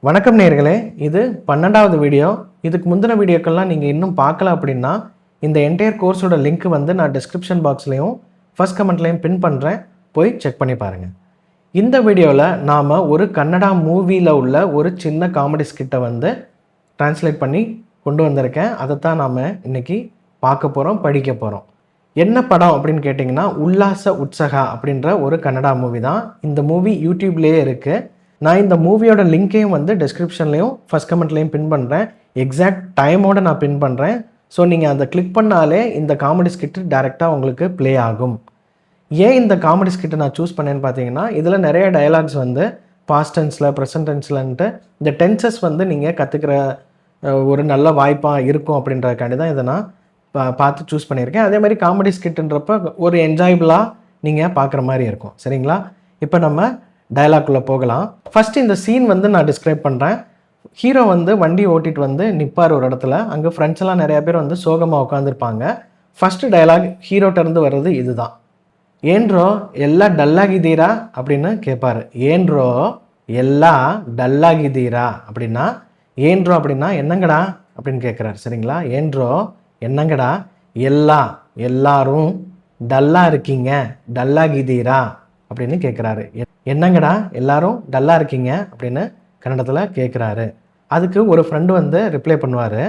வணக்கம் நேயர்களே, இது 12வது வீடியோ. இதுக்கு முந்தின வீடியோக்கெல்லாம் நீங்கள் இன்னும் பார்க்கல அப்படின்னா இந்த என்டையர் கோர்ஸோட லிங்க் வந்து நான் டிஸ்கிரிப்ஷன் பாக்ஸ்லையும் ஃபர்ஸ்ட் கமெண்ட்லையும் பின் பண்ணுறேன், போய் செக் பண்ணி பாருங்கள். இந்த வீடியோவில் நாம் ஒரு கன்னடா மூவியில் உள்ள ஒரு சின்ன காமெடி ஸ்கிட்டை வந்து டிரான்ஸ்லேட் பண்ணி கொண்டு வந்திருக்கேன். அதைத்தான் நாம் இன்றைக்கி பார்க்க போகிறோம், படிக்க போகிறோம். என்ன படம் அப்படின்னு கேட்டிங்கன்னா உல்லாச உற்சகா அப்படின்ற ஒரு கன்னடா மூவி தான். இந்த மூவி யூடியூப்லேயே இருக்குது. நான் இந்த மூவியோட லிங்க்கையும் வந்து டிஸ்கிரிப்ஷன்லையும் ஃபர்ஸ்ட் கமெண்ட்லையும் பின் பண்ணுறேன். எக்ஸாக்ட் டைமோடு நான் பின் பண்ணுறேன். ஸோ நீங்கள் அதை கிளிக் பண்ணாலே இந்த காமெடி ஸ்கிட்டு டேரெக்டாக உங்களுக்கு ப்ளே ஆகும். ஏன் இந்த காமெடி ஸ்கிட்டை நான் சூஸ் பண்ணேன்னு பார்த்தீங்கன்னா, இதில் நிறைய டயலாக்ஸ் வந்து பாஸ்ட் டென்ஸில் ப்ரெசன்ட் டென்ஸ்லன்ட்டு இந்த டென்சஸ் வந்து நீங்கள் கற்றுக்கிற ஒரு நல்ல வாய்ப்பாக இருக்கும் அப்படின்றதுக்காண்டி தான் இதை நான் பார்த்து சூஸ் பண்ணியிருக்கேன். அதே மாதிரி காமெடி ஸ்கிட்டுன்றப்ப ஒரு என்ஜாயபிளாக நீங்கள் பார்க்குற மாதிரி இருக்கும். சரிங்களா? இப்போ நம்ம டயலாக்குள்ளே போகலாம். ஃபஸ்ட்டு இந்த சீன் வந்து நான் டிஸ்கிரைப் பண்ணுறேன். ஹீரோ வந்து வண்டி ஓட்டிகிட்டு வந்து நிற்பார் ஒரு இடத்துல. அங்கே ஃப்ரெண்ட்ஸ் எல்லாம் நிறையா பேர் வந்து சோகமாக உட்காந்துருப்பாங்க. ஃபஸ்ட்டு டயலாக் ஹீரோட்டேருந்து வர்றது இதுதான். ஏன்றோ எல்லா டல்லாகிதீரா அப்படின்னு கேட்பார். ஏன்றோ எல்லா டல்லாகிதீரா அப்படின்னா, ஏன்றோ அப்படின்னா என்னங்கடா அப்படின்னு கேட்குறாரு. சரிங்களா? ஏன்றோ என்னங்கடா, எல்லாரும் டல்லாக இருக்கீங்க, டல்லாகிதீரா அப்படின்னு கேட்குறாரு. என்னங்கடா எல்லாரும் டல்லாக இருக்கீங்க அப்படின்னு கன்னடத்தில் கேட்குறாரு. அதுக்கு ஒரு ஃப்ரெண்டு வந்து ரிப்ளை பண்ணுவார்.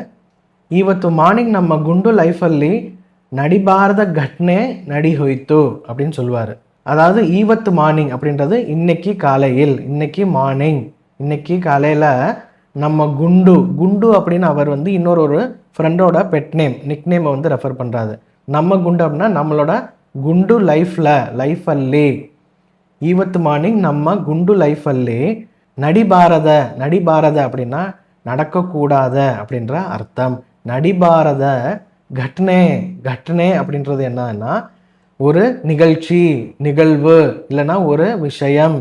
ಇವತ್ತು மார்னிங் நம்ம குண்டு லைஃபಲ್ಲಿ நடிபாரத கட்னே நடி ஹொய்த்து அப்படின்னு சொல்லுவார். அதாவது ஈவத்து மார்னிங் அப்படின்றது இன்னைக்கு காலையில், இன்னைக்கு மார்னிங், இன்னைக்கு காலையில் நம்ம குண்டு அப்படின்னு அவர் வந்து இன்னொரு ஃப்ரெண்டோட பெட் நேம், நிக் நேமை வந்து ரெஃபர் பண்ணுறாரு. நம்ம குண்டு அப்படின்னா நம்மளோட குண்டு லைஃபல்லி ஈவத்து மார்னிங் நம்ம குண்டு லைஃபல்லி நடிபாரத அப்படின்னா நடக்கக்கூடாத அப்படின்ற அர்த்தம். நடிபாரத கட்னே அப்படின்றது என்னன்னா ஒரு நிகழ்வு இல்லைன்னா ஒரு விஷயம்.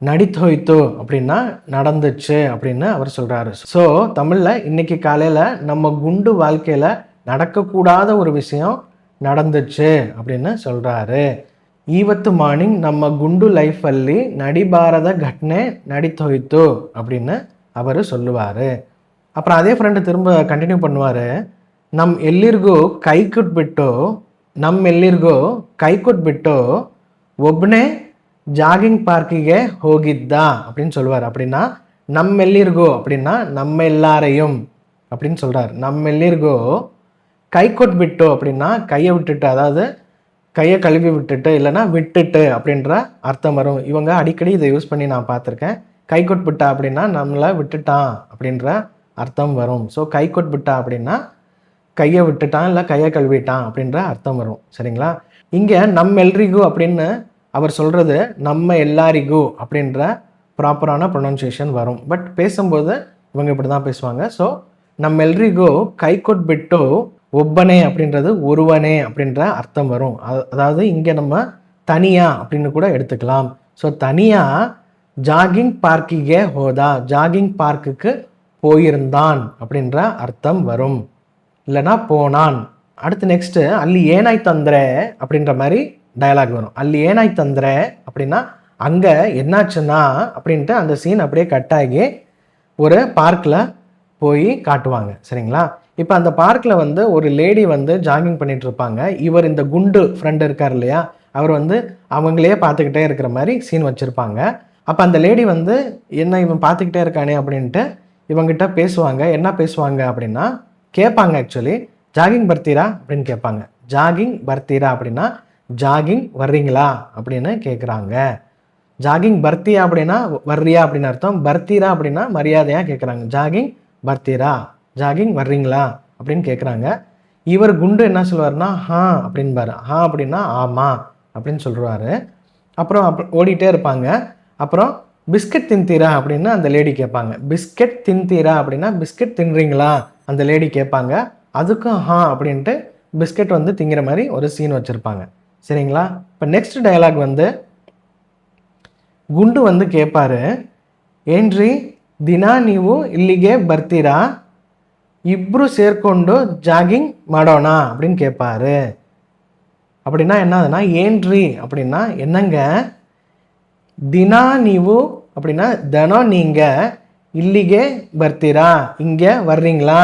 நடித்தோய்த்தோ அப்படின்னா நடந்துச்சு அப்படின்னு அவர் சொல்கிறாரு. ஸோ தமிழில் இன்னைக்கு காலையில் நம்ம குண்டு வாழ்க்கையில் நடக்கக்கூடாத ஒரு விஷயம் நடந்துச்சு அப்படின்னு சொல்கிறாரு. ஈவத்து மார்னிங் நம்ம குண்டு லைஃபல்லி நடிபாரத கட்னே நடித்தோய்த்து அப்படின்னு அவர் சொல்லுவார். அப்புறம் அதே ஃப்ரெண்டு திரும்ப கண்டினியூ பண்ணுவார். நம்ம எல்லிர்கோ கைக்குட்பிட்டோ ஒப்னே ஜாகிங் பார்க்கிಗೆ ಹೋಗಿದ್ದಾ அப்படின்னு சொல்லுவார். அப்படின்னா நம்ம எல்லிர்கோ அப்படின்னா நம்ம எல்லாரையும் அப்படின்னு சொல்கிறார். நம்ம எல்லிர்கோ கைக்குட்பிட்டோ அப்படின்னா கையை விட்டுட்டு, அதாவது கையை கழுவி விட்டுட்டு இல்லைனா விட்டுட்டு அப்படின்ற அர்த்தம் வரும். இவங்க அடிக்கடி இதை யூஸ் பண்ணி நான் பார்த்துருக்கேன். கைக்கொட்பிட்டா அப்படின்னா நம்மளை விட்டுட்டான் அப்படின்ற அர்த்தம் வரும். ஸோ கைக்கொட்பிட்டா அப்படின்னா கையை விட்டுட்டான் இல்லை கையை கழுவிட்டான் அப்படின்ற அர்த்தம் வரும். சரிங்களா? இங்கே நம்ம எல்ரிகு அப்படின்னு அவர் சொல்கிறது நம்ம எல்லாரிகு அப்படின்ற ப்ராப்பரான ப்ரொனன்சியேஷன் வரும். பட் பேசும்போது இவங்க இப்படி தான் பேசுவாங்க. ஸோ நம்ம எல்ரிகு கைக்கொட்பிட்டோ ஒப்பனே அப்படின்றது ஒருவனே அப்படின்ற அர்த்தம் வரும். அதாவது இங்கே நம்ம தனியா அப்படின்னு கூட எடுத்துக்கலாம். ஸோ தனியாக ஜாகிங் பார்க்கிಗೆ ஹோதா, ஜாகிங் பார்க்குக்கு போயிருந்தான் அப்படின்ற அர்த்தம் வரும். இல்லைனா போனான். அடுத்து நெக்ஸ்ட்டு அல்லி ஏனாய் தந்திரே அப்படின்ற மாதிரி டயலாக் வரும். அல்லி ஏனாய் தந்திரே அப்படின்னா அங்கே என்னாச்சுன்னா அப்படின்ட்டு அந்த சீன் அப்படியே கட் ஆகி ஒரு பார்க்கில் போய் காட்டுவாங்க. சரிங்களா? இப்போ அந்த பார்க்கில் வந்து ஒரு லேடி வந்து ஜாகிங் பண்ணிட்டு இருப்பாங்க. இவர் இந்த குண்டு ஃப்ரெண்டு இருக்கார் இல்லையா, அவர் வந்து அவங்களே பார்த்துக்கிட்டே இருக்கிற மாதிரி சீன் வச்சுருப்பாங்க. அப்போ அந்த லேடி வந்து என்ன இவன் பார்த்துக்கிட்டே இருக்கானே அப்படின்ட்டு இவங்கிட்ட பேசுவாங்க. என்ன பேசுவாங்க அப்படின்னா கேட்பாங்க. ஆக்சுவலி ஜாகிங் பர்த்தீரா அப்படின்னு கேட்பாங்க. ஜாகிங் பர்த்தீரா அப்படின்னா ஜாகிங் வர்றீங்களா அப்படின்னு கேட்குறாங்க. ஜாகிங் பர்த்தியா அப்படின்னா வர்றியா அப்படின்னு அர்த்தம். பர்த்தீரா அப்படின்னா மரியாதையாக கேட்குறாங்க. ஜாகிங் பர்த்தீரா, ஜாகிங் வர்றீங்களா அப்படின்னு கேட்குறாங்க. இவர் குண்டு என்ன சொல்லுவார்னா ஹா அப்படின்பார். ஹா அப்படின்னா ஆமாம் அப்படின்னு சொல்லுவார். அப்புறம் ஓடிட்டே இருப்பாங்க. அப்புறம் பிஸ்கட் தின்தீரா அப்படின்னு அந்த லேடி கேட்பாங்க. பிஸ்கட் தின்தீரா அப்படின்னா பிஸ்கட் தின்றீங்களா அந்த லேடி கேட்பாங்க. அதுக்கும் ஹா அப்படின்ட்டு பிஸ்கட் வந்து திங்கிற மாதிரி ஒரு சீன் வச்சுருப்பாங்க. சரிங்களா? இப்போ நெக்ஸ்ட் டயலாக் வந்து குண்டு வந்து கேட்பாரு, ஏன்ரி ದಿನ ನೀವು ಇಲ್ಲಿಗೆ ಬರ್ತೀರಾ, ಇಬ್ಬರು ಸೇರ್ಕೊಂಡು ಜಾಗಿಂಗ್ ಮಾಡೋಣ அப்படின்னு கேட்பாரு. அப்படின்னா என்னதுன்னா ஏன்ரி அப்படின்னா என்னங்க, தினா நீவு அப்படின்னா தினம் நீங்கள் ಇಲ್ಲಿಗೆ ಬರ್ತೀರಾ, ಹಿಂಗೆ வர்றீங்களா,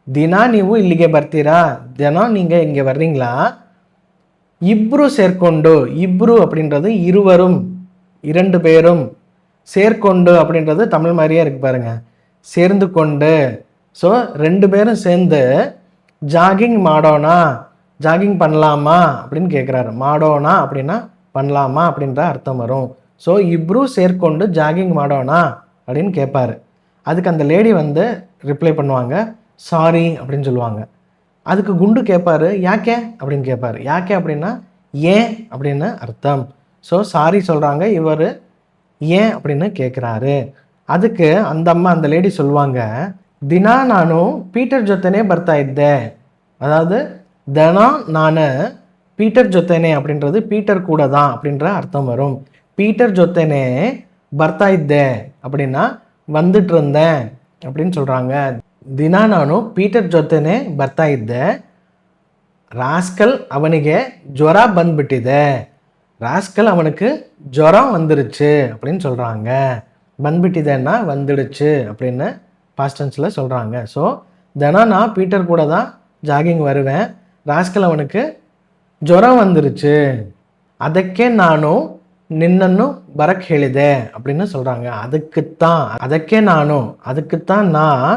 ದಿನ ನೀವು ಇಲ್ಲಿಗೆ ಬರ್ತೀರಾ, ದಿನ நீங்கள் இங்கே வர்றீங்களா, இப்ரு சேர்க்கொண்டு, இப்ரு அப்படின்றது இருவரும், இரண்டு பேரும், சேர்க்கொண்டு அப்படின்றது தமிழ் மாதிரியே இருக்கு பாருங்க, சேர்ந்து கொண்டு. ஸோ ரெண்டு பேரும் சேர்ந்து ஜாகிங் மாடோனா, ஜாகிங் பண்ணலாமா அப்படின்னு கேட்குறாரு. மாடோனா அப்படின்னா பண்ணலாமா அப்படின்ற அர்த்தம் வரும். ஸோ இப்ரு சேர்க்கொண்டு ஜாகிங் மாடோனா அப்படின்னு கேட்பாரு. அதுக்கு அந்த லேடி வந்து ரிப்ளை பண்ணுவாங்க, சாரி அப்படின்னு சொல்லுவாங்க. அதுக்கு குண்டு கேட்பாரு, யாக்கே அப்படின்னு கேட்பாரு. யாக்கே அப்படின்னா ஏன் அப்படின்னு அர்த்தம். ஸோ சாரி சொல்கிறாங்க, இவர் ஏன் அப்படின்னு கேட்குறாரு. அதுக்கு அந்த அம்மா அந்த லேடி சொல்லுவாங்க, தினா நானும் பீட்டர் ஜொத்தனே ಬರ್ತಾ ಇದ್ದೆ. அதாவது தினம் நான் பீட்டர் ஜொத்தனே அப்படின்றது பீட்டர் கூட தான் அப்படின்ற அர்த்தம் வரும். பீட்டர் ஜொத்தனே ಬರ್ತಾ ಇದ್ದೆ அப்படின்னா வந்துட்டு இருந்தேன் அப்படின்னு சொல்கிறாங்க. ದಿನ ನಾನು ಪೀಟರ್ ಜೊತೆನೆ ಬರ್ತಾ ಇದ್ದೆ. ராஸ்கல் அவனுக்கு ஜுவரா ಬಂದ್ಬಿಟ್ಟಿದೆ. ராஸ்கல் அவனுக்கு ஜுரம் வந்துருச்சு அப்படின்னு சொல்கிறாங்க. ಬಂದ್ಬಿಟ್ಟಿದೆன்னா வந்துடுச்சு அப்படின்னு பாஸ்ட் டென்ஸில் சொல்கிறாங்க. ஸோ தினம் நான் பீட்டர் கூட தான் ஜாகிங் வருவேன், ராஸ்கல் அவனுக்கு ஜுரம் வந்துருச்சு, ಅದಕ್ಕೆ ನಾನು ನಿನ್ನನ್ನು ಬರಕ್ಕೆ ಹೇಳಿದೆ அப்படின்னு சொல்கிறாங்க. ಅದಕ್ಕೆ ನಾನು, அதுக்குத்தான் நான்,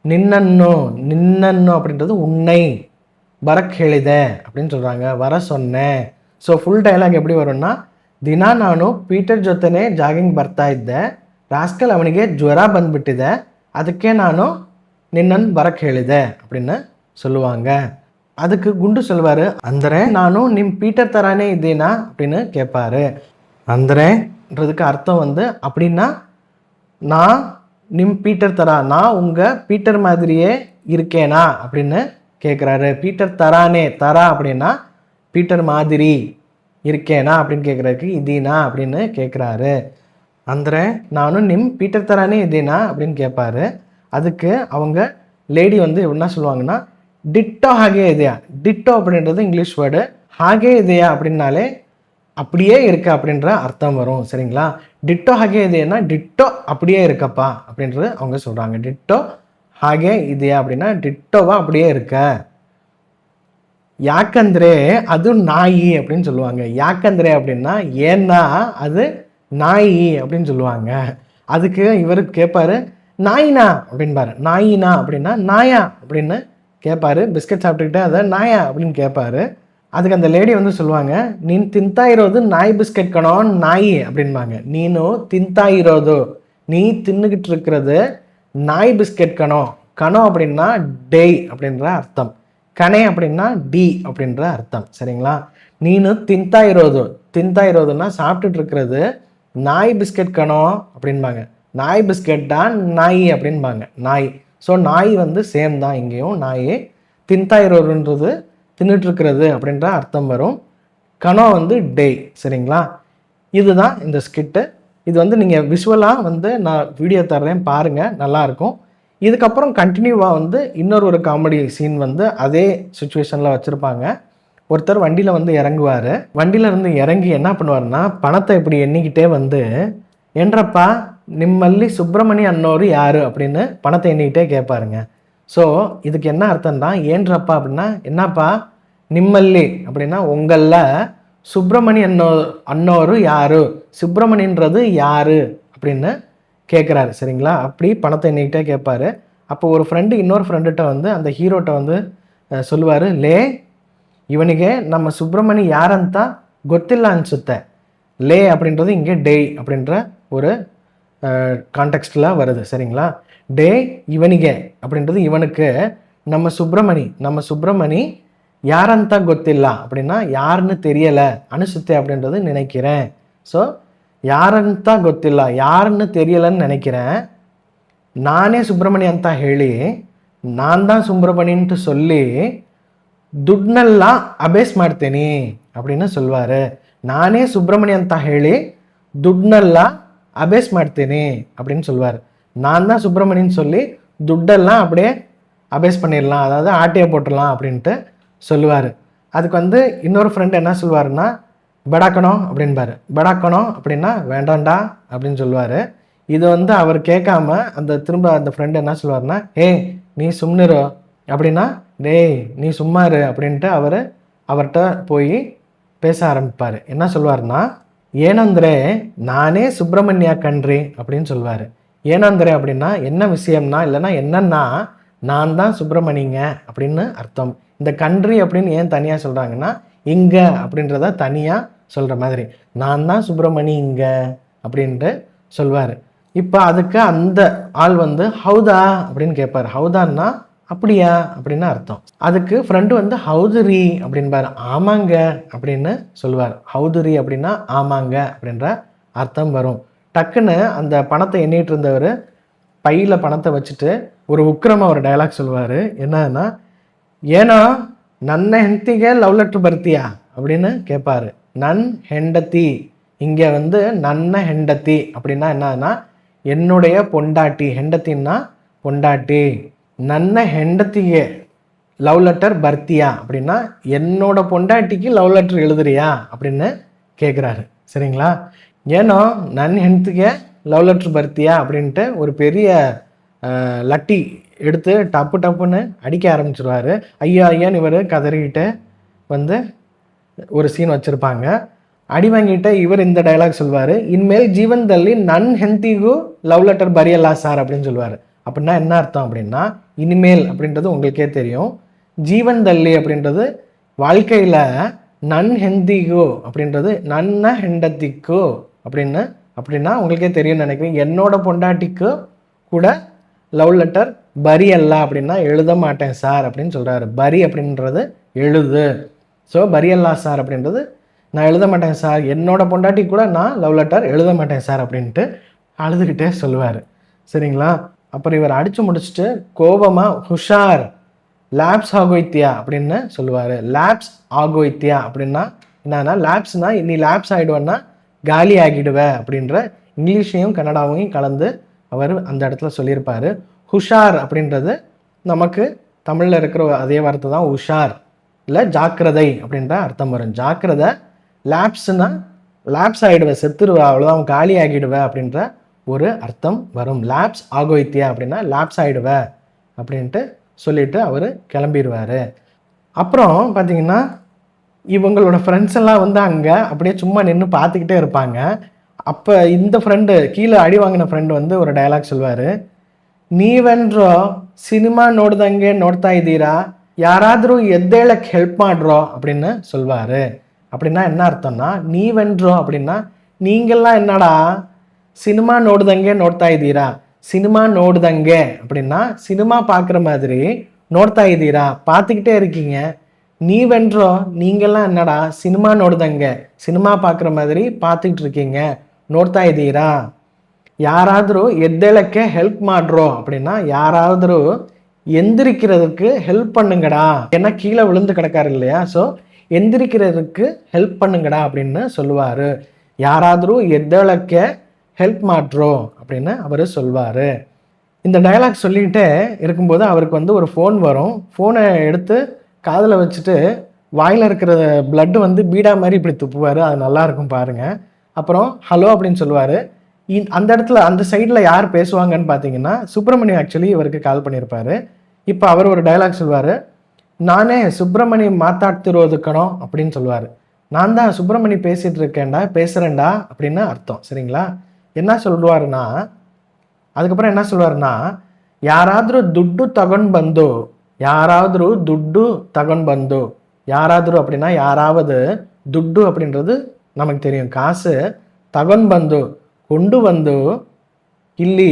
நின்னன்னு, நின்னன்னு அப்படின்றது உன்னை, பரக் ಹೇಳಿದೆ அப்படின்னு சொல்கிறாங்க, வர சொன்னேன். ஸோ ஃபுல் டைலாக் எப்படி வரும்னா, ದಿನ ನಾನು ಪೀಟರ್ ಜೊತೆನೆ ಜಾಗಿಂಗ್ ಬರ್ತಾ ಇದ್ದೆ, ರಾಸ್ಕಲ್ ಅವನಿಗೆ ಜ್ವರ ಬಂದ್ಬಿಟ್ಟಿದೆ, ಅದಕ್ಕೆ ನಾನು ನಿನ್ನನ್ನು ಬರಕ್ ಹೇಳಿದೆ அப்படின்னு சொல்லுவாங்க. அதுக்கு குண்டு சொல்வார், ಅಂದರೆ ನಾನು ನಿಮ್ಮ பீட்டர் தரானே இதேனா அப்படின்னு கேட்பாரு. அந்தரேன்றதுக்கு அர்த்தம் வந்து அப்படின்னா நான் நிம் பீட்டர் தரா, நான் உங்கள் பீட்டர் மாதிரியே இருக்கேனா அப்படின்னு கேட்குறாரு. பீட்டர் தரானே, தரா அப்படின்னா பீட்டர் மாதிரி, இருக்கேனா அப்படின்னு கேட்குறதுக்கு இதீனா அப்படின்னு கேட்குறாரு. அந்தரே நானும் நிம் பீட்டர் தரானே இதேனா அப்படின்னு கேட்பாரு. அதுக்கு அவங்க லேடி வந்து என்ன சொல்லுவாங்கன்னா, டிட்டோ ஹாகே இதையா. டிட்டோ அப்படின்றது இங்கிலீஷ் வேர்டு, ஹாகே இதையா அப்படின்னாலே அப்படியே இருக்க அப்படின்ற அர்த்தம் வரும். சரிங்களா? டிட்டோ ஹாகே இதேனா டிட்டோ அப்படியே இருக்கப்பா அப்படின்றது அவங்க சொல்கிறாங்க. டிட்டோ ஹாகே இதையா அப்படின்னா டிட்டோவா அப்படியே இருக்க. யாக்கந்திரே அது நாயி அப்படின்னு சொல்லுவாங்க. யாக்கந்திரே அப்படின்னா ஏன்னா அது நாயி அப்படின்னு சொல்லுவாங்க. அதுக்கு இவர் கேட்பாரு, நாயினா அப்படின்பாரு. நாயினா அப்படின்னா நாயா அப்படின்னு கேட்பாரு. பிஸ்கட் சாப்பிட்டுக்கிட்டே அதை நாயா அப்படின்னு கேட்பாரு. அதுக்கு அந்த லேடி வந்து சொல்லுவாங்க, நீನು ತಿಂತಾ ಇರೋದು நாய் பிஸ்கட் கணோ நாய் அப்படின்பாங்க. நீனு ತಿಂತಾ ಇರೋದು, நீ தின்னுக்கிட்டு இருக்கிறது நாய் பிஸ்கட் கணோ. கணோ அப்படின்னா டேய் அப்படின்ற அர்த்தம், கணே அப்படின்னா டி அப்படின்ற அர்த்தம். சரிங்களா? நீனு ತಿಂತಾ ಇರೋದು, ತಿಂತಾ ಇರೋதுன்னா சாப்பிட்டுட்டு இருக்கிறது நாய் பிஸ்கட் கணோ அப்படின்பாங்க. நாய் பிஸ்கெட்டா நாய் அப்படின்பாங்க, நாய். ஸோ நாய் வந்து சேம் தான் இங்கேயும். நாய் ತಿಂತಾ ಇರೋதுன்றது தின்னுட்டு இருக்கிறது அப்படின்ற அர்த்தம் வரும். கணோ வந்து டே. சரிங்களா? இதுதான் இந்த ஸ்கிட்டு. இது வந்து நீங்கள் விஷுவலாக வந்து நான் வீடியோ தர்றேன் பாருங்கள், நல்லாயிருக்கும். இதுக்கப்புறம் கண்டினியூவாக வந்து இன்னொரு காமெடி சீன் வந்து அதே சுச்சுவேஷனில் வச்சுருப்பாங்க. ஒருத்தர் வண்டியில் வந்து இறங்குவார். வண்டியில் இருந்து இறங்கி என்ன பண்ணுவார்னா, பணத்தை இப்படி எண்ணிக்கிட்டே வந்து, என்றப்பா நிம்மல்லி சுப்பிரமணி அன்னோரு யார் அப்படின்னு பணத்தை எண்ணிக்கிட்டே கேட்பாருங்க. ஸோ இதுக்கு என்ன அர்த்தம்னா, ஏன்றப்பா அப்படின்னா என்னப்பா, நிம்மல்லி அப்படின்னா உங்களில், சுப்பிரமணி அன்னோரு யாரு, சுப்பிரமணின்றது யாரு அப்படின்னு கேட்குறாரு. சரிங்களா? அப்படி பணத்தை எண்ணிக்கிட்டே கேட்பாரு. அப்போ ஒரு ஃப்ரெண்டு இன்னொரு ஃப்ரெண்டுகிட்ட வந்து அந்த ஹீரோட்ட வந்து சொல்லுவார், லே ಇವನಿಗೆ ನಮ್ಮ சுப்பிரமணி யாரಂತ ಗೊತ್ತಿಲ್ಲ ಅನ್ಸುತ್ತೆ. லே அப்படின்றது இங்கே டே அப்படின்ற ஒரு கான்டெக்ஸ்டில் வருது. சரிங்களா? டே இவனிಗೆ அப்படின்றது இவனுக்கு, நம்ம சுப்பிரமணி யாரಂತ ಗೊತ್ತಿಲ್ಲ அப்படின்னா யாருன்னு தெரியலை, அனுசுத்தே அப்படின்றது நினைக்கிறேன். ஸோ யாரಂತ ಗೊತ್ತಿಲ್ಲ, யாருன்னு தெரியலைன்னு நினைக்கிறேன். நானே சுப்பிரமணி ಅಂತ ಹೇಳಿ, நான் தான் சுப்பிரமணின்ட்டு சொல்லி ದುಡ್ಡನ್ನೆல்லாம் ಅಬೇಸ್ ಮಾಡ್ತೇನೆ அப்படின்னு சொல்வார். நானே சுப்பிரமணி ಅಂತ ಹೇಳಿ ದುಡ್ಡನ್ನೆல்லாம் அபேஸ் ಮಾಡ್ತೇನೆ அப்படின்னு சொல்வார். நான் தான் சுப்பிரமணின்னு சொல்லி துட்டெல்லாம் அப்படியே அபேஸ் பண்ணிடலாம், அதாவது ஆட்டையை போட்டுடலாம் அப்படின்ட்டு சொல்லுவார். அதுக்கு வந்து இன்னொரு ஃப்ரெண்டு என்ன சொல்லுவாருன்னா, பெடாக்கணும் அப்படின்பார். பெடாக்கணும் அப்படின்னா வேண்டாண்டா அப்படின்னு சொல்லுவார். இது வந்து அவர் கேட்காம திரும்ப அந்த ஃப்ரெண்டு என்ன சொல்லுவார்னா, ஏய் நீ சும்னிரு அப்படின்னா, டேய் நீ சும்மாரு அப்படின்ட்டு அவர்கிட்ட போய் பேச ஆரம்பிப்பார். என்ன சொல்வார்னா, ஏனந்திரே நானே சுப்பிரமணியா கன்றி அப்படின்னு சொல்லுவார். ஏனந்திரே அப்படின்னா என்ன விஷயம்னா, இல்லைன்னா என்னன்னா, நான் தான் சுப்பிரமணிங்க அப்படின்னு அர்த்தம். இந்த கன்றி அப்படின்னு ஏன் தனியாக சொல்கிறாங்கன்னா, இங்க அப்படின்றத தனியாக சொல்கிற மாதிரி, நான் தான் சுப்பிரமணி இங்க அப்படின்ட்டு சொல்வார். இப்போ அதுக்கு அந்த ஆள் வந்து ஹவுதா அப்படின்னு கேட்பார். ஹவுதான்னா அப்படியா அப்படின்னு அர்த்தம். அதுக்கு ஃப்ரெண்டு வந்து ஹவுதுரி அப்படின்பார். ஆமாங்க அப்படின்னு சொல்லுவார். ஹவுதுரி அப்படின்னா ஆமாங்க அப்படின்ற அர்த்தம் வரும். டக்குன்னு அந்த பணத்தை எண்ணிட்டு இருந்தவர் பையில் பணத்தை வச்சுட்டு ஒரு உக்கிரமாக ஒரு டைலாக் சொல்லுவார். என்னன்னா, ஏன்னா நன்ன ஹெண்டிಗೆ லவ் லெட்டர் ಬರ್ತೀಯಾ அப்படின்னு கேட்பாரு. நன் ஹெண்டத்தி, இங்கே வந்து நன்ன ஹெண்டத்தி அப்படின்னா என்னன்னா, என்னுடைய பொண்டாட்டி. ஹெண்டத்தின்னா பொண்டாட்டி. நன்ன ஹெண்டத்திಗೆ லவ் லெட்டர் பர்த்தியா அப்படின்னா என்னோட பொண்டாட்டிக்கு லவ் லெட்டர் எழுதுறியா அப்படின்னு கேட்குறாரு. சரிங்களா? ஏன்னா நன் ஹெண்டத்திಗೆ லவ் லெட்டர் பர்த்தியா அப்படின்ட்டு ஒரு பெரிய லட்டி எடுத்து டப்பு டப்புன்னு அடிக்க ஆரம்பிச்சிருவார். ஐயா ஐயான்னு இவர் கதறிக்கிட்டு வந்து ஒரு சீன் வச்சுருப்பாங்க. அடி வாங்கிட்ட இவர் இந்த டைலாக் சொல்வார், இனிமேல் ஜீவன்தள்ளி நன் ஹெந்திகு லவ் லெட்டர் பரியல்லா சார் அப்படின்னு சொல்லுவார். அப்படின்னா என்ன அர்த்தம் அப்படின்னா, இனிமேல் அப்படின்றது உங்களுக்கே தெரியும். ஜீவன்தள்ளி அப்படின்றது வாழ்க்கையில், நன் ஹெந்திகு அப்படின்றது நன்ன ஹெண்டத்திக்கு அப்படின்னா உங்களுக்கே தெரியும்னு நினைக்கிறேன். என்னோட பொண்டாட்டிக்கு கூட லவ் லெட்டர் பரியல்லா அப்படின்னா எழுத மாட்டேன் சார் அப்படின்னு சொல்கிறாரு. பரி அப்படின்றது எழுது. ஸோ பரியல்லா சார் அப்படின்றது நான் எழுத மாட்டேன் சார், என்னோட பொண்டாட்டி கூட நான் லவ் லெட்டர் எழுத மாட்டேன் சார் அப்படின்ட்டு அழுதுகிட்டே சொல்லுவார். சரிங்களா? அப்புறம் இவர் அடித்து முடிச்சுட்டு கோபமாக ஹுஷார் லேப்ஸ் ஆகோய்த்தியா அப்படின்னு சொல்லுவார். லேப்ஸ் ஆகோய்த்தியா அப்படின்னா என்னன்னா, லேப்ஸ்னா நீ லேப்ஸ் ஆகிடுவேன்னா காலி ஆகிடுவ அப்படின்ற இங்கிலீஷையும் கன்னடாவையும் கலந்து அவர் அந்த இடத்துல சொல்லியிருப்பார். ஹுஷார் அப்படின்றது நமக்கு தமிழில் இருக்கிற அதே வார்த்தை தான் உஷார், இல்லை ஜாக்கிரதை அப்படின்ற அர்த்தம் வரும். ஜாக்கிரதை. லேப்ஸ்னா லேப்ஸ் ஆகிடுவேன், செத்துருவா, அவ்வளோதான் காலி ஆகிடுவேன் அப்படின்ற ஒரு அர்த்தம் வரும். லேப்ஸ் ஆகோய்த்தியா அப்படின்னா லேப்ஸ் ஆகிடுவ அப்படின்ட்டு சொல்லிட்டு அவர் கிளம்பிடுவார். அப்புறம் பார்த்தீங்கன்னா இவங்களோட ஃப்ரெண்ட்ஸ் எல்லாம் வந்து அங்கே அப்படியே சும்மா நின்று பார்த்துக்கிட்டே இருப்பாங்க. அப்போ இந்த ஃப்ரெண்டு, கீழே அடி வாங்கின ஃப்ரெண்டு வந்து ஒரு டைலாக் சொல்வார். ನೀವೆಂದ್ರೋ ಸಿನಿಮಾ ನೋಡ್ದಂಗೆ ನೋಡ್ತಾ ಇದ್ದೀರಾ, யாராದರೂ எದ್ದೇளக்கு ஹெல்ப் ಮಾಡ್ರೋ அப்படின்னு சொல்வார். அப்படின்னா என்ன அர்த்தம்னா, நீவென்றோ அப்படின்னா நீங்கள்லாம் என்னடா சினிமா நோடுதங்கே நோட்தா இதீரா. சினிமா நோடுதங்கே அப்படின்னா சினிமா பார்க்குற மாதிரி, நோட்தா இதீரா பார்த்துக்கிட்டே இருக்கீங்க. நீவென்றோ நீங்கள்லாம் என்னடா சினிமா நோடுதங்க சினிமா பார்க்குற மாதிரி பார்த்துக்கிட்டு இருக்கீங்க. நோட்தா இதீரா யாராದರೂ எದ್ದೇளಕ್ಕೆ ஹெல்ப் ಮಾಡ್ರೋ அப்படின்னா யாராவது எந்திரிக்கிறதுக்கு ஹெல்ப் பண்ணுங்கடா, ஏன்னா கீழே விழுந்து கிடக்காரு இல்லையா, ஸோ எந்திரிக்கிறதுக்கு ஹெல்ப் பண்ணுங்கடா அப்படின்னு சொல்லுவார். யாராದರೂ எದ್ದೇளಕ್ಕೆ ஹெல்ப் ಮಾಡ್ರೋ அப்படின்னு அவர் சொல்வார். இந்த டைலாக் சொல்லிக்கிட்டே இருக்கும்போது அவருக்கு வந்து ஒரு ஃபோன் வரும். ஃபோனை எடுத்து காதில் வச்சுட்டு வாயில் இருக்கிற பிளட்டு வந்து பீடா மாதிரி இப்படி துப்புவார். அது நல்லாயிருக்கும் பாருங்கள். அப்புறம் ஹலோ அப்படின்னு சொல்லுவார். அந்த இடத்துல அந்த சைடில் யார் பேசுவாங்கன்னு பார்த்தீங்கன்னா சுப்பிரமணியம் ஆக்சுவலி இவருக்கு கால் பண்ணியிருப்பார். இப்போ அவர் ஒரு டைலாக் சொல்வார். நானே சுப்பிரமணி மாத்தாடுத்திருவதுக்கணும் அப்படின்னு சொல்லுவார். நான் தான் சுப்பிரமணி பேசிகிட்டு இருக்கேன்டா, பேசுகிறேன்டா அப்படின்னு அர்த்தம். சரிங்களா? என்ன சொல்லுவாருன்னா, அதுக்கப்புறம் என்ன சொல்லுவாருன்னா, யாராದರೂ ದುಡ್ಡು ತಗೊಂಡು ಬಂದು, யாராவது துட்டு தகன் பந்து, யாராவது அப்படின்னா யாராவது, துட்டு அப்படின்றது நமக்கு தெரியும் காசு, தகன் பந்து கொண்டு வந்து, ಇಲ್ಲಿ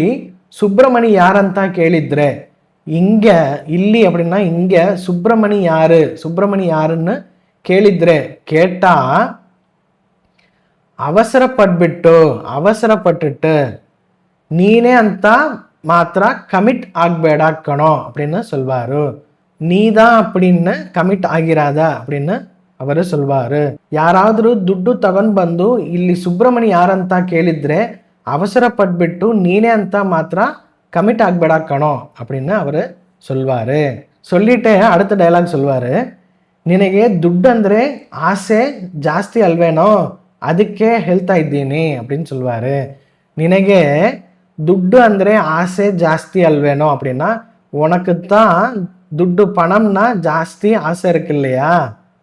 சுப்பிரமணி யாரಂತ ಕೇಳಿದ್ರೆ, இங்கே ಇಲ್ಲಿ அப்படின்னா இங்கே சுப்பிரமணி யாரு, சுப்பிரமணி யாருன்னு ಕೇಳಿದ್ರೆ கேட்டா, அவசரப்பட்டுட்டு நீனே ಅಂತ மாத்திர கமிட் ஆகಬೇಡ கணோ அப்படின்னு சொல்வாரு. நீதான் அப்படின்னு கமிட் ஆகிறாத அப்படின்னு அவர் சொல்வார். யாராவது ದುಡ್ಡು ತಗೊಂಡು ಬಂದು ಇಲ್ಲಿ ಸುಬ್ರಮಣಿ ಯಾರಂತ ಕೇಳಿದ್ರೆ அவசரப்பட்டு நீனே ಅಂತ ಮಾತ್ರ கமிட் ஆகಬೇಡ கணோ அப்படின்னு அவர் சொல்வார். சொல்லிட்டு அடுத்த டைலாக் சொல்வார். ನಿನಗೆ ದುಡ್ಡು ಅಂದರೆ ಆಸೆ ಜಾಸ್ತಿ ಅಲ್ವೇನೋ, ಅದಕ್ಕೆ ಹೇಳ್ತಾ ಇದ್ದೀನಿ அப்படின்னு சொல்வார். ನಿನಗೆ ದುಡ್ಡು ಅಂದರೆ ಆಸೆ ಜಾಸ್ತಿ ಅಲ್ವೇನೋ அப்படின்னா உனக்கு தான் ದುಡ್ಡು பணம்னா ಜಾಸ್ತಿ ಆಸೆ இருக்கு இல்லையா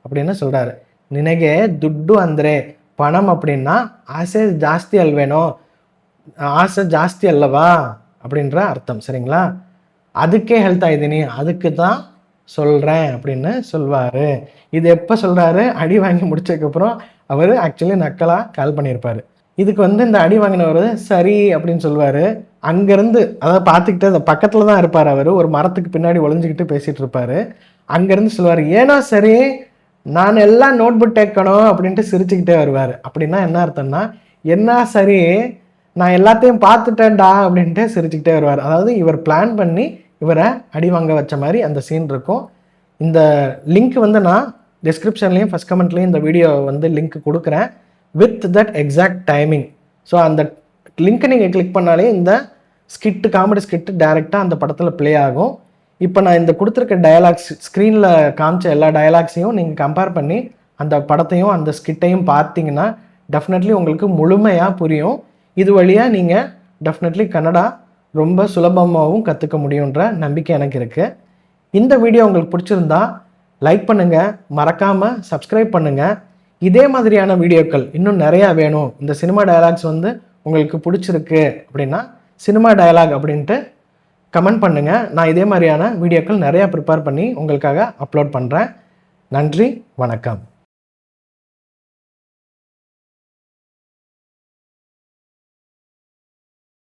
அப்படின்னு சொல்றாரு. ನಿನಗೆ ದುಡ್ಡು ಅಂದರೆ பணம் அப்படின்னா ஆசை ಜಾಸ್ತಿ ಅಲ್ವೇನೋ, ஆசை ಜಾಸ್ತಿ ಅಲ್ಲವಾ அப்படின்ற அர்த்தம். சரிங்களா? அதுக்கே ಹೇಳ್ತಾ ಇದ್ದೀನಿ, அதுக்கு தான் சொல்கிறேன் அப்படின்னு சொல்வார். இது எப்போ சொல்கிறாரு? அடி வாங்கி முடிச்சதுக்கப்புறம் அவர் ஆக்சுவலி நக்கலாக கால் பண்ணியிருப்பார். இதுக்கு வந்து இந்த அடி வாங்கினவர் சரி அப்படின்னு சொல்லுவார். அங்கேருந்து அதாவது பார்த்துக்கிட்டு அந்த பக்கத்தில் தான் இருப்பார் அவர், ஒரு மரத்துக்கு பின்னாடி ஒளிஞ்சிக்கிட்டு பேசிகிட்டு இருப்பார். அங்கேருந்து சொல்லுவார், ஏன்னா சரி நான் எல்லாம் நோட் புக் டேக்கணும் அப்படின்ட்டு சிரிச்சுக்கிட்டே வருவார். அப்படின்னா என்ன அர்த்தம்னா, என்ன சரி நான் எல்லாத்தையும் பார்த்துட்டேன்டா அப்படின்ட்டு சிரிச்சுக்கிட்டே வருவார். அதாவது இவர் பிளான் பண்ணி இவரை அடி வாங்க வச்ச மாதிரி அந்த சீன் இருக்கும். இந்த லிங்க் வந்து நான் டிஸ்கிரிப்ஷன்லேயும் ஃபஸ்ட் கமெண்ட்லேயும் இந்த வீடியோ வந்து லிங்க் கொடுக்குறேன் with that exact timing. So அந்த லிங்க்கை நீங்கள் கிளிக் பண்ணாலே இந்த ஸ்கிட்டு, காமெடி ஸ்கிட்டு டைரெக்டாக அந்த படத்தில் ப்ளே ஆகும். இப்போ நான் இந்த கொடுத்துருக்க டயலாக்ஸ் ஸ்க்ரீனில் காமிச்ச எல்லா டயலாக்ஸையும் நீங்கள் கம்பேர் பண்ணி அந்த படத்தையும் அந்த ஸ்கிட்டையும் பார்த்தீங்கன்னா டெஃபினெட்லி உங்களுக்கு முழுமையாக புரியும். இது வழியாக நீங்கள் டெஃபினெட்லி கன்னடா ரொம்ப சுலபமாகவும் கற்றுக்க முடியுன்ற நம்பிக்கை எனக்கு இருக்குது. இந்த வீடியோ உங்களுக்கு பிடிச்சிருந்தா லைக் பண்ணுங்கள், மறக்காமல் சப்ஸ்கிரைப் பண்ணுங்கள். இதே மாதிரியான வீடியோக்கள் இன்னும் நிறையா வேணும், இந்த சினிமா டயலாக்ஸ் வந்து உங்களுக்கு பிடிச்சிருக்கு அப்படின்னா சினிமா டயலாக் அப்படின்ட்டு கமெண்ட் பண்ணுங்கள். நான் இதே மாதிரியான வீடியோக்கள் நிறையா ப்ரிப்பேர் பண்ணி உங்களுக்காக அப்லோட் பண்ணுறேன். நன்றி, வணக்கம்.